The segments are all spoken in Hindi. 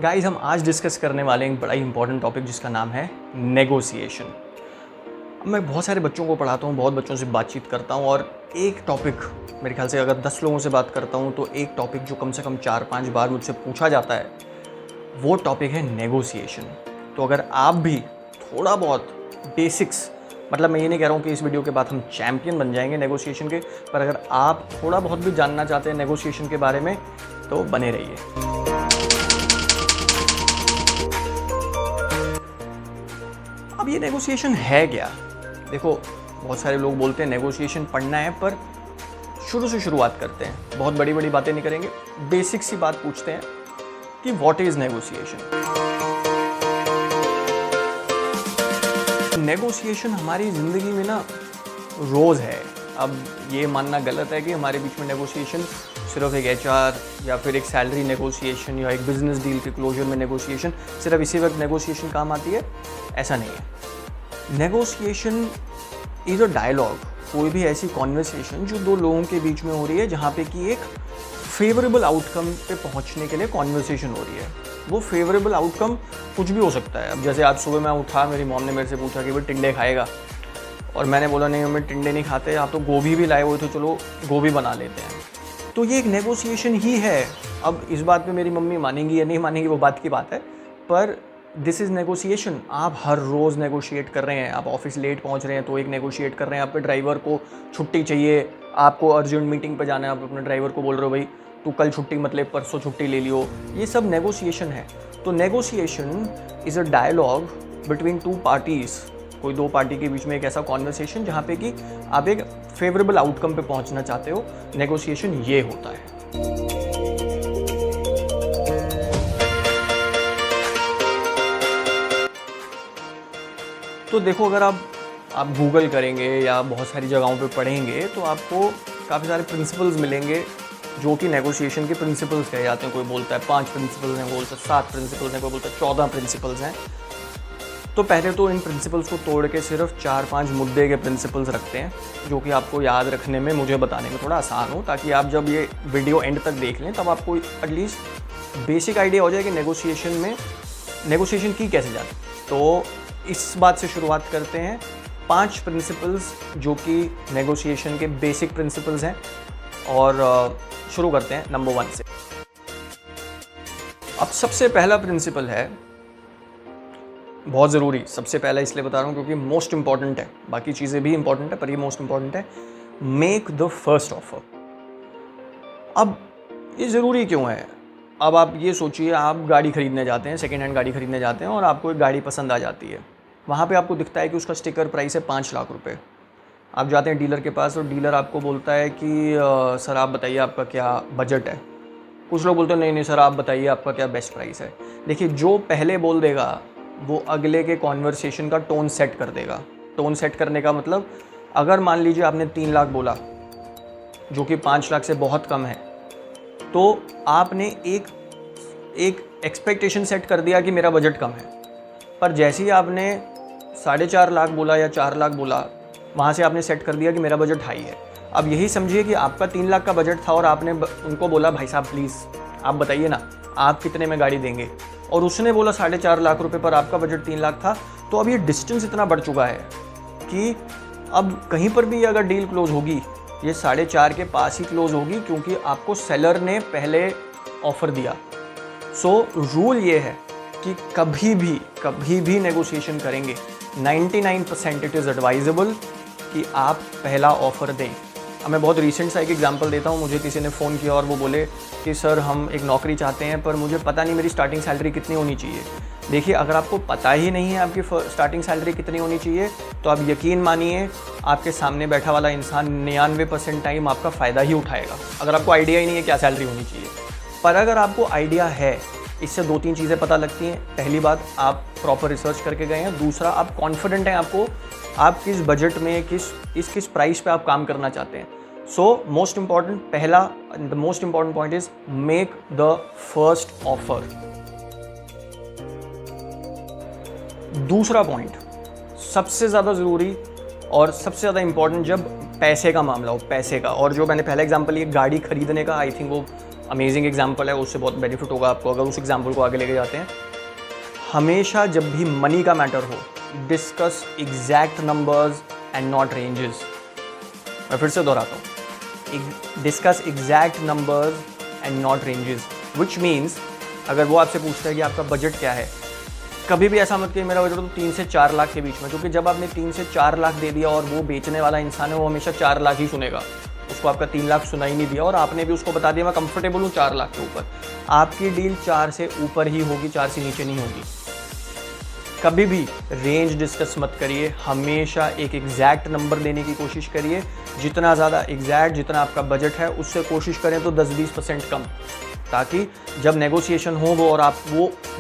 गाइस हम आज डिस्कस करने वाले हैं एक बड़ा ही इंपॉर्टेंट टॉपिक जिसका नाम है नेगोशिएशन। मैं बहुत सारे बच्चों को पढ़ाता हूँ, बहुत बच्चों से बातचीत करता हूँ और एक टॉपिक मेरे ख्याल से अगर 10 लोगों से बात करता हूँ तो एक टॉपिक जो कम से कम 4-5 बार मुझसे पूछा जाता है वो टॉपिक है नेगोशिएशन। तो अगर आप भी थोड़ा बहुत बेसिक्स, मतलब मैं ये नहीं कह रहा हूँ कि इस वीडियो के बाद हम चैम्पियन बन जाएंगे नेगोशिएशन के, पर अगर आप थोड़ा बहुत भी जानना चाहते हैं नेगोशिएशन के बारे में तो बने रहिए। अब ये नेगोशिएशन है क्या? देखो, बहुत सारे लोग बोलते हैं नेगोशिएशन पढ़ना है, पर शुरू से शुरुआत करते हैं। बहुत बड़ी बड़ी बातें नहीं करेंगे, बेसिक सी बात पूछते हैं कि व्हाट इज नेगोशिएशन। नेगोशिएशन हमारी ज़िंदगी में ना रोज़ है। अब ये मानना गलत है कि हमारे बीच में नेगोशिएशन सिर्फ एक एचआर या फिर एक सैलरी नेगोशिएशन या एक बिजनेस डील के क्लोजर में नेगोशिएशन सिर्फ इसी वक्त नेगोशिएशन काम आती है, ऐसा नहीं है। नेगोशिएशन इज अ डायलॉग, कोई भी ऐसी कॉन्वर्सेशन जो दो लोगों के बीच में हो रही है जहाँ पे कि एक फेवरेबल आउटकम पे पहुँचने के लिए कॉन्वर्सेशन हो रही है। वो फेवरेबल आउटकम कुछ भी हो सकता है। अब जैसे आज सुबह मैं उठा, मेरी मॉम ने मेरे से पूछा कि भाई टिंडे खाएगा, और मैंने बोला नहीं हमें टिंडे नहीं खाते, आप तो गोभी भी लाए हुए थे, चलो गोभी बना लेते हैं। तो ये एक नेगोशिएशन ही है। अब इस बात पे मेरी मम्मी मानेंगी या नहीं मानेंगी वो बात की बात है, पर दिस इज़ नेगोशिएशन। आप हर रोज़ नेगोशिएट कर रहे हैं। आप ऑफिस लेट पहुंच रहे हैं तो एक नेगोशिएट कर रहे हैं। आपके ड्राइवर को छुट्टी चाहिए, आपको अर्जेंट मीटिंग पे जाना है, आप अपने ड्राइवर को बोल रहे हो भाई तू कल छुट्टी मत ले, परसों छुट्टी ले लियो। ये सब नेगोशिएशन है। तो negotiation is a dialogue between two parties, कोई दो पार्टी के बीच में एक ऐसा कॉन्वर्सेशन जहाँ पे कि आप एक फेवरेबल आउटकम पे पहुँचना चाहते हो। नेगोशिएशन ये होता है। तो देखो, अगर आप गूगल करेंगे या बहुत सारी जगहों पे पढ़ेंगे तो आपको काफ़ी सारे प्रिंसिपल्स मिलेंगे जो कि नेगोशिएशन के प्रिंसिपल्स कहे जाते हैं। कोई बोलता है 5 प्रिंसिपल्स हैं, कोई बोलता है 7 प्रिंसिपल्स हैं, कोई बोलता है 14 प्रिंसिपल्स हैं। तो पहले तो इन प्रिंसिपल्स को तोड़ के सिर्फ 4-5 मुद्दे के प्रिंसिपल्स रखते हैं जो कि आपको याद रखने में, मुझे बताने में थोड़ा आसान हो, ताकि आप जब ये वीडियो एंड तक देख लें तब आपको एटलीस्ट बेसिक आइडिया हो जाए कि नेगोशिएशन की कैसे जाती। तो इस बात से शुरुआत करते हैं। 5 प्रिंसिपल्स जो कि नेगोशिएशन के बेसिक प्रिंसिपल्स हैं, और शुरू करते हैं नंबर 1 से। अब सबसे पहला प्रिंसिपल है, बहुत ज़रूरी, सबसे पहला इसलिए बता रहा हूँ क्योंकि मोस्ट इंपॉर्टेंट है। बाकी चीज़ें भी इंपॉर्टेंट है पर ये मोस्ट इंपॉर्टेंट है। Make the first offer. अब ये ज़रूरी क्यों है? अब आप ये सोचिए, आप गाड़ी खरीदने जाते हैं, सेकेंड हैंड गाड़ी खरीदने जाते हैं और आपको एक गाड़ी पसंद आ जाती है। वहाँ पे आपको दिखता है कि उसका स्टिकर प्राइस है 5 लाख रुपए। आप जाते हैं डीलर के पास और डीलर आपको बोलता है कि सर आप बताइए आपका क्या बजट है। कुछ लोग बोलते हैं नहीं सर आप बताइए आपका क्या बेस्ट प्राइस है। देखिए, जो पहले बोल देगा वो अगले के कॉन्वर्सेशन का टोन सेट कर देगा। टोन सेट करने का मतलब, अगर मान लीजिए आपने 3 लाख बोला जो कि 5 लाख से बहुत कम है, तो आपने एक एक्सपेक्टेशन सेट कर दिया कि मेरा बजट कम है। पर जैसे ही आपने 4.5 लाख बोला या 4 लाख बोला, वहाँ से आपने सेट कर दिया कि मेरा बजट हाई है। अब यही समझिए कि आपका 3 लाख का बजट था और आपने उनको बोला भाई साहब प्लीज़ आप बताइए ना आप कितने में गाड़ी देंगे, और उसने बोला 4.5 लाख रुपए पर आपका बजट 3 लाख था। तो अब ये डिस्टेंस इतना बढ़ चुका है कि अब कहीं पर भी अगर डील क्लोज होगी ये 4.5 के पास ही क्लोज होगी, क्योंकि आपको सेलर ने पहले ऑफ़र दिया। सो रूल ये है कि कभी भी नेगोशिएशन करेंगे 99% इट इज़ एडवाइजेबल कि आप पहला ऑफ़र दें। अब मैं बहुत रिसेंट सा एक एग्जांपल देता हूँ। मुझे किसी ने फ़ोन किया और वो बोले कि सर हम एक नौकरी चाहते हैं पर मुझे पता नहीं मेरी स्टार्टिंग सैलरी कितनी होनी चाहिए। देखिए, अगर आपको पता ही नहीं है आपकी स्टार्टिंग सैलरी कितनी होनी चाहिए तो आप यकीन मानिए आपके सामने बैठा वाला इंसान 99% टाइम आपका फ़ायदा ही उठाएगा, अगर आपको आइडिया ही नहीं है क्या सैलरी होनी चाहिए। पर अगर आपको आइडिया है, इससे 2-3 चीज़ें पता लगती हैं। पहली बात, आप प्रॉपर रिसर्च करके गए हैं। दूसरा, आप कॉन्फिडेंट हैं आप किस बजट में किस प्राइस पे आप काम करना चाहते हैं। So most important, the most important point is make the first offer. दूसरा पॉइंट सबसे ज़्यादा ज़रूरी और सबसे ज़्यादा इंपॉर्टेंट जब पैसे का मामला हो, पैसे का, और जो मैंने पहला एग्जांपल ये गाड़ी खरीदने का, आई थिंक वो अमेजिंग एग्जाम्पल है, उससे बहुत बेनिफिट होगा आपको अगर उस एग्जाम्पल को आगे लेके जाते हैं। हमेशा जब भी मनी का मैटर हो, discuss exact numbers and not ranges. मैं फिर से दोहराता हूँ, discuss exact numbers and not ranges, which means अगर वो आपसे पूछता है कि आपका बजट क्या है, कभी भी ऐसा मत कि मेरा बजट तो 3 से 4 लाख के बीच में, क्योंकि जब आपने 3 से 4 लाख दे दिया और वो बेचने वाला इंसान है वो हमेशा 4 लाख ही सुनेगा, उसको आपका 3 लाख सुना ही नहीं दिया, और आपने भी उसको बता दिया मैं कंफर्टेबल हूँ 4 लाख के ऊपर। आपकी डील 4 से ऊपर ही होगी, 4 से नीचे नहीं होगी। कभी भी रेंज डिस्कस मत करिए, हमेशा एक एग्जैक्ट नंबर देने की कोशिश करिए। जितना ज़्यादा एग्जैक्ट, जितना आपका बजट है उससे कोशिश करें तो 10-20% कम, ताकि जब नेगोशिएशन हो वो और आप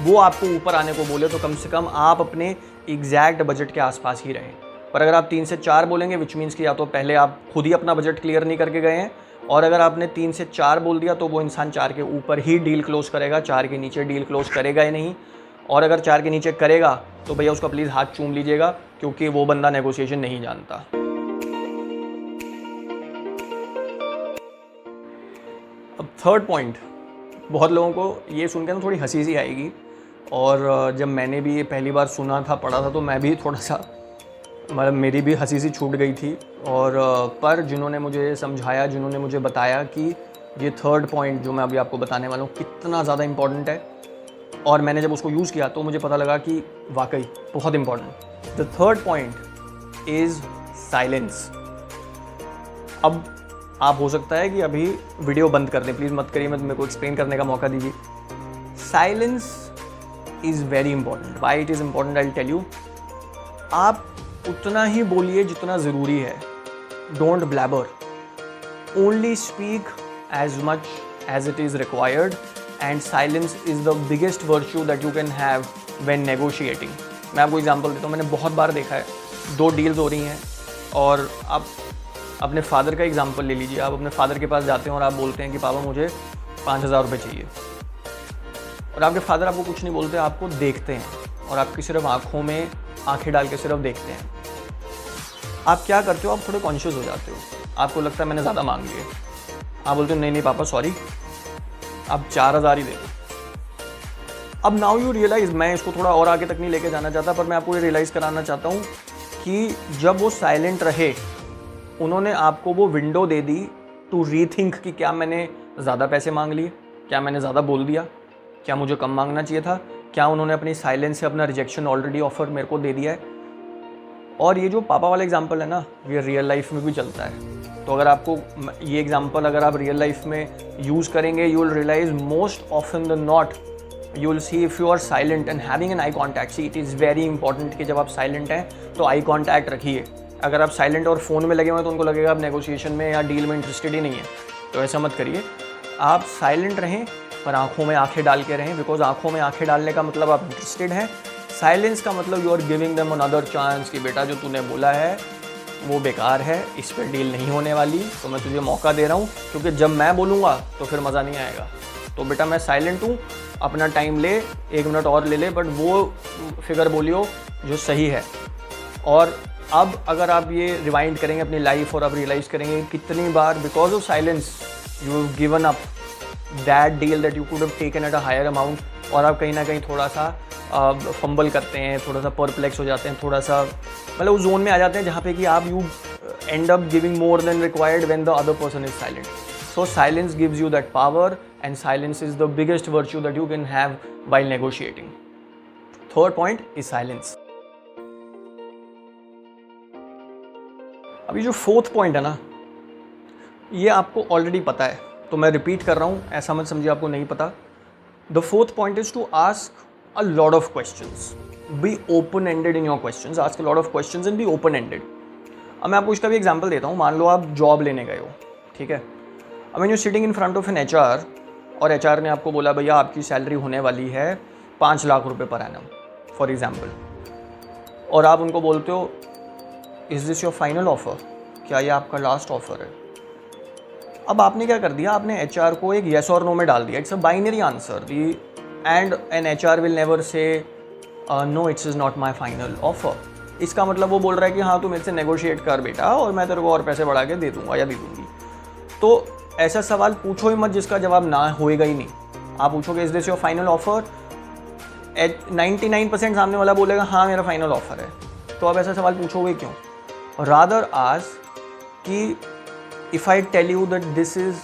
वो आपको ऊपर आने को बोले तो कम से कम आप अपने एग्जैक्ट बजट के आसपास ही रहें। पर अगर आप 3 से 4 बोलेंगे, विच मीन्स कि या तो पहले आप खुद ही अपना बजट क्लियर नहीं करके गए हैं, और अगर आपने 3 से 4 बोल दिया तो वो इंसान 4 के ऊपर ही डील क्लोज करेगा, 4 के नीचे डील क्लोज करेगा ही नहीं। और अगर 4 के नीचे करेगा तो भैया उसका प्लीज़ हाथ चूम लीजिएगा, क्योंकि वो बंदा नेगोशिएशन नहीं जानता। अब थर्ड पॉइंट, बहुत लोगों को ये सुनकर ना थोड़ी हंसी सी आएगी, और जब मैंने भी ये पहली बार सुना था, पढ़ा था, तो मैं भी थोड़ा सा मतलब मेरी भी हंसी सी छूट गई थी। और पर जिन्होंने मुझे समझाया, जिन्होंने मुझे बताया कि ये थर्ड पॉइंट जो मैं अभी आपको बताने वाला हूँ कितना ज़्यादा इम्पॉर्टेंट है, और मैंने जब उसको यूज़ किया तो मुझे पता लगा कि वाकई बहुत important. The third point is silence. अब आप हो सकता है कि अभी वीडियो बंद कर दें, प्लीज़ मत करिए, मत मेरे को एक्सप्लेन करने का मौका दीजिए। Silence is very important. Why it is important I will tell you. आप उतना ही बोलिए जितना ज़रूरी है, don't blabber, only speak as much as it is required, and silence is the biggest virtue that you can have when negotiating. मैं आपको एग्जांपल देता हूँ, मैंने बहुत बार देखा है, 2 डील्स हो रही हैं, और आप अपने फादर का एग्जांपल ले लीजिए। आप अपने फादर के पास जाते हैं और आप बोलते हैं कि पापा मुझे 5,000 रुपये चाहिए, और आपके फादर आपको कुछ नहीं बोलते, आपको देखते हैं और आपकी सिर्फ आँखों में आंखें डाल के सिर्फ देखते हैं। आप क्या करते हो, आप थोड़े कॉन्शियस हो जाते हो, आपको लगता है मैंने ज़्यादा मांग लिए, आप बोलते हो नहीं नहीं पापा सॉरी, आप 4,000 ही दे दो। अब नाउ यू रियलाइज़, मैं इसको थोड़ा और आगे तक नहीं लेके जाना चाहता, पर मैं आपको ये रियलाइज़ कराना चाहता हूँ कि जब वो साइलेंट रहे, उन्होंने आपको वो विंडो दे दी टू रीथिंक कि क्या मैंने ज़्यादा पैसे मांग लिए, क्या मैंने ज़्यादा बोल दिया, क्या मुझे कम मांगना चाहिए था, क्या उन्होंने अपनी साइलेंस से अपना रिजेक्शन ऑलरेडी ऑफर मेरे को दे दिया है। और ये जो पापा वाला एग्जांपल है ना, ये रियल लाइफ में भी चलता है। तो अगर आपको ये एग्जांपल अगर आप रियल लाइफ में यूज़ करेंगे, you will realise most often the not you will see if you are silent and having an eye contact. See it is very important कि जब आप साइलेंट हैं तो आई कॉन्टैक्ट रखिए। अगर आप साइलेंट और फ़ोन में लगे हुए हैं तो उनको लगेगा आप नेगोशिएशन में या डील में इंटरेस्टेड ही नहीं है, तो ऐसा मत करिए। आप साइलेंट रहें पर आंखों में आंखें डाल के रहें, बिकॉज आंखों में आंखें डालने का मतलब आप इंटरेस्टेड हैं। साइलेंस का मतलब you are giving them another chance कि बेटा जो तूने बोला है वो बेकार है, इस पर डील नहीं होने वाली, तो मैं तुझे मौका दे रहा हूँ, क्योंकि जब मैं बोलूँगा तो फिर मज़ा नहीं आएगा। तो बेटा मैं साइलेंट हूँ, अपना टाइम ले, 1 मिनट और ले ले, बट वो फिगर बोलियो जो सही है। और अब अगर आप ये रिवाइंड करेंगे अपनी लाइफ और आप रियलाइज़ करेंगे कितनी बार because of silence you have given up that deal that you could have taken at a higher amount, और आप कहीं ना कहीं थोड़ा सा फंबल करते हैं, थोड़ा सा परप्लेक्स हो जाते हैं, थोड़ा सा मतलब उस जोन में आ जाते हैं जहाँ पे कि आप you and up giving more than required when the other person is silent. So silence gives you that power, and silence is the biggest virtue that you can have while negotiating. Third point is silence. अभी जो फोर्थ पॉइंट है ना, ये आपको ऑलरेडी पता है, तो मैं रिपीट कर रहा हूँ, ऐसा मत समझिए आपको नहीं पता। The fourth point is to ask a lot of questions, be open ended in your questions, ask a lot of questions and be open ended। अब मैं आपको इसका भी एग्जांपल देता हूँ। मान लो आप जॉब लेने गए हो, ठीक है। अब when you sitting in front of an HR और HR ने आपको बोला भैया आपकी सैलरी होने वाली है 5 लाख रुपए पर एनम फॉर एग्जाम्पल, और आप उनको बोलते हो is this your final offer, क्या ये आपका लास्ट ऑफर है। अब आपने क्या कर दिया, आपने HR को एक येस और नो में डाल दिया। It's a binary answer, the and an HR will never say no it is not my final offer। इसका मतलब वो बोल रहा है कि हाँ तू मेरे से नेगोशिएट कर बेटा और मैं तेरे को और पैसे बढ़ा के दे दूंगा या दे दूंगी। तो ऐसा सवाल पूछो ही मत जिसका जवाब ना होएगा ही नहीं। आप पूछोगे is this your final offer, 99% सामने वाला बोलेगा हाँ मेरा फाइनल ऑफर है, तो आप ऐसा सवाल पूछोगे क्यों? रादर आस्क कि if I tell you that this is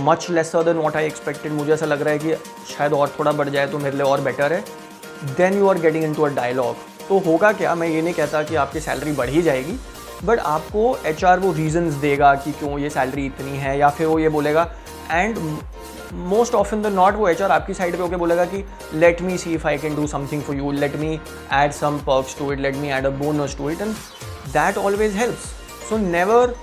much lesser than what I expected, मुझे ऐसा लग रहा है कि शायद और थोड़ा बढ़ जाए तो मेरे लिए और बेटर है, then you are getting into a dialogue. तो होगा क्या, मैं ये नहीं कहता कि आपकी सैलरी बढ़ ही जाएगी, बट आपको HR वो रीजंस देगा कि क्यों ये सैलरी इतनी है, या फिर वो ये बोलेगा, and most often the not वो HR आपकी साइड पे होकर बोलेगा कि let me see if I can do something for you, let me add some perks to it, let me add a bonus to it, and that always helps. So never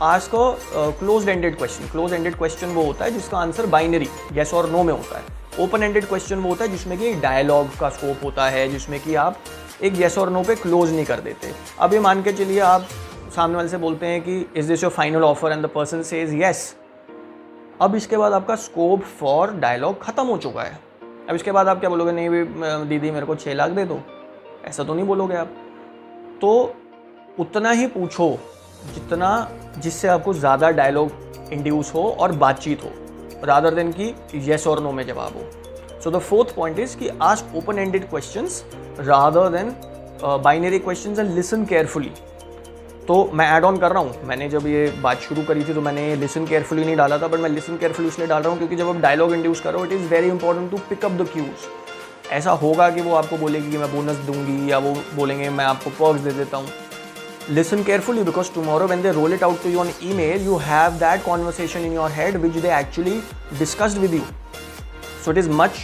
ask a close ended question. Close ended question वो होता है जिसका आंसर बाइनरी येस और नो में होता है। ओपन एंडेड क्वेश्चन वो होता है जिसमें कि डायलॉग का स्कोप होता है, जिसमें कि आप एक येस और नो पे क्लोज नहीं कर देते। अब ये मान के चलिए आप सामने वाले से बोलते हैं कि is this your final offer and the person says yes. अब इसके बाद आपका स्कोप फॉर डायलॉग खत्म हो चुका है। अब इसके बाद आप क्या बोलोगे, नहीं दीदी मेरे को 6 लाख दे दो, ऐसा तो नहीं बोलोगे आप। तो उतना ही पूछो जिससे आपको ज़्यादा डायलॉग इंड्यूस हो और बातचीत हो, रादर देन कि येस और नो में जवाब हो। So the fourth point is कि ask open ended questions rather than binary questions and listen carefully. तो मैं ऐड ऑन कर रहा हूँ, मैंने जब ये बात शुरू करी थी तो मैंने लिसन केयरफुली नहीं डाला था, बट मैं लिसन केयरफुली इसलिए डाल रहा हूँ क्योंकि जब आप डायलॉग इंड्यूस करो it is very important to pick up the cues. ऐसा होगा कि वो आपको बोलेगी कि मैं बोनस दूंगी, या वो बोलेंगे मैं आपको पर्क्स दे देता हूँ। Listen carefully, because tomorrow when they roll it out to you on email, you have that conversation in your head which they actually discussed with you. So it is much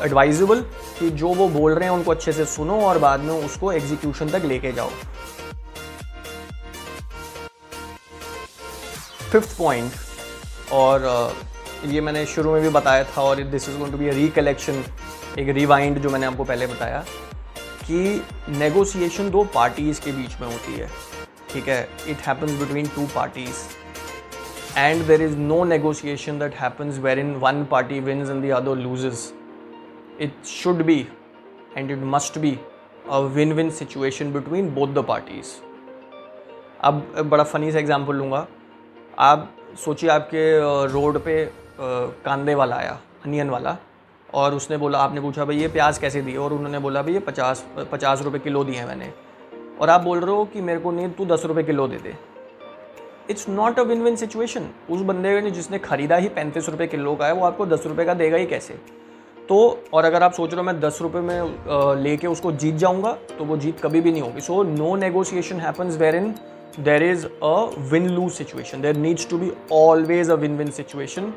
advisable कि जो वो बोल रहे हैं उनको अच्छे से सुनो और बाद में उसको एग्जीक्यूशन तक लेके जाओ। फिफ्थ पॉइंट, और ये मैंने शुरू में भी बताया था और this is going to be a recollection, एक रिवाइंड जो मैंने आपको पहले बताया कि नेगोशिएशन 2 पार्टीज़ के बीच में होती है, ठीक है। It happens between 2 parties and there is no negotiation that happens where in one party wins and the other loses. It should be and it must be a win win situation between both the parties. अब बड़ा फ़नी सा एग्जांपल लूँगा। आप सोचिए आपके रोड पे कांदे वाला आया, अनियन वाला, और उसने बोला, आपने पूछा भाई ये प्याज कैसे दिए, और उन्होंने बोला भाई ये 50 रुपये किलो दिए हैं मैंने, और आप बोल रहे हो कि मेरे को नहीं, तू 10 रुपये kilo they they. It's not a win win situation. उस बंदे ने जिसने खरीदा ही 35 रुपये किलो का है, वो आपको 10 रुपये का देगा ही कैसे? तो और अगर आप सोच रहे हो मैं 10 रुपये में लेके उसको जीत जाऊँगा, तो वो जीत कभी भी नहीं होगी। So no negotiation happens where in there is a win-lose situation. There needs to be always a win-win situation,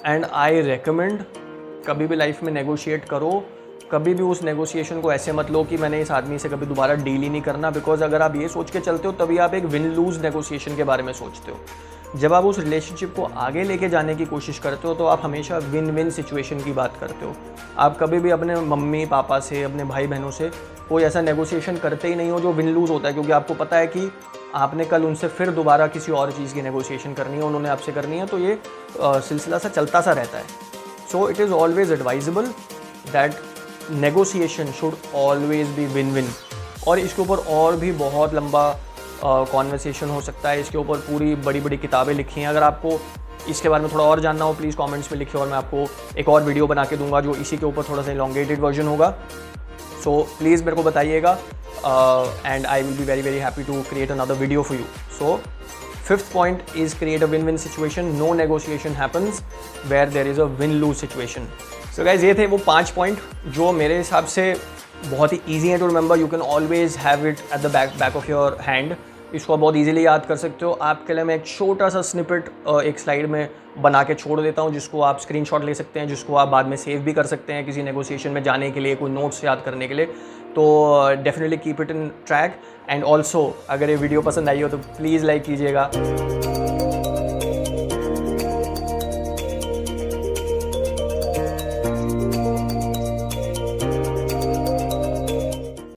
and I recommend कभी भी लाइफ में नेगोशिएट करो, कभी भी उस नेगोशिएशन को ऐसे मत लो कि मैंने इस आदमी से कभी दोबारा डील ही नहीं करना, बिकॉज अगर आप ये सोच के चलते हो तभी आप एक विन लूज नेगोशिएशन के बारे में सोचते हो। जब आप उस रिलेशनशिप को आगे लेके जाने की कोशिश करते हो तो आप हमेशा विन विन सिचुएशन की बात करते हो। आप कभी भी अपने मम्मी पापा से, अपने भाई बहनों से कोई ऐसा नेगोशिएशन करते ही नहीं हो जो विन लूज होता है, क्योंकि आपको पता है कि आपने कल उनसे फिर दोबारा किसी और चीज़ की नेगोशिएशन करनी है, उन्होंने आपसे करनी है, तो ये सिलसिला सा चलता सा रहता है। So it is always advisable that negotiation should always be win win. और इसके ऊपर और भी बहुत लंबा कॉन्वर्सेशन हो सकता है, इसके ऊपर पूरी बड़ी बड़ी किताबें लिखी हैं। अगर आपको इसके बारे में थोड़ा और जानना हो प्लीज़ कमेंट्स में लिखिए, और मैं आपको एक और वीडियो बना के दूंगा जो इसी के ऊपर थोड़ा सा इलॉन्गेटेड वर्जन होगा। सो प्लीज़ मेरे को बताइएगा, and I will be very very happy to create another video for you. So fifth point is create a win-win situation. No negotiation happens where there is a win-lose situation. So guys, ये थे वो 5 पॉइंट जो मेरे हिसाब से बहुत ही ईजी है to remember. You can always have it at the back of your hand. इसको आप बहुत इजीली याद कर सकते हो। आपके लिए मैं एक छोटा सा स्निपेट एक स्लाइड में बना के छोड़ देता हूँ, जिसको आप स्क्रीनशॉट ले सकते हैं, जिसको आप बाद में सेव भी कर सकते हैं किसी नेगोशिएशन में जाने के लिए, कोई नोट्स याद करने के लिए। तो definitely keep it in track. And also अगर ये वीडियो पसंद आई हो तो प्लीज़ लाइक कीजिएगा।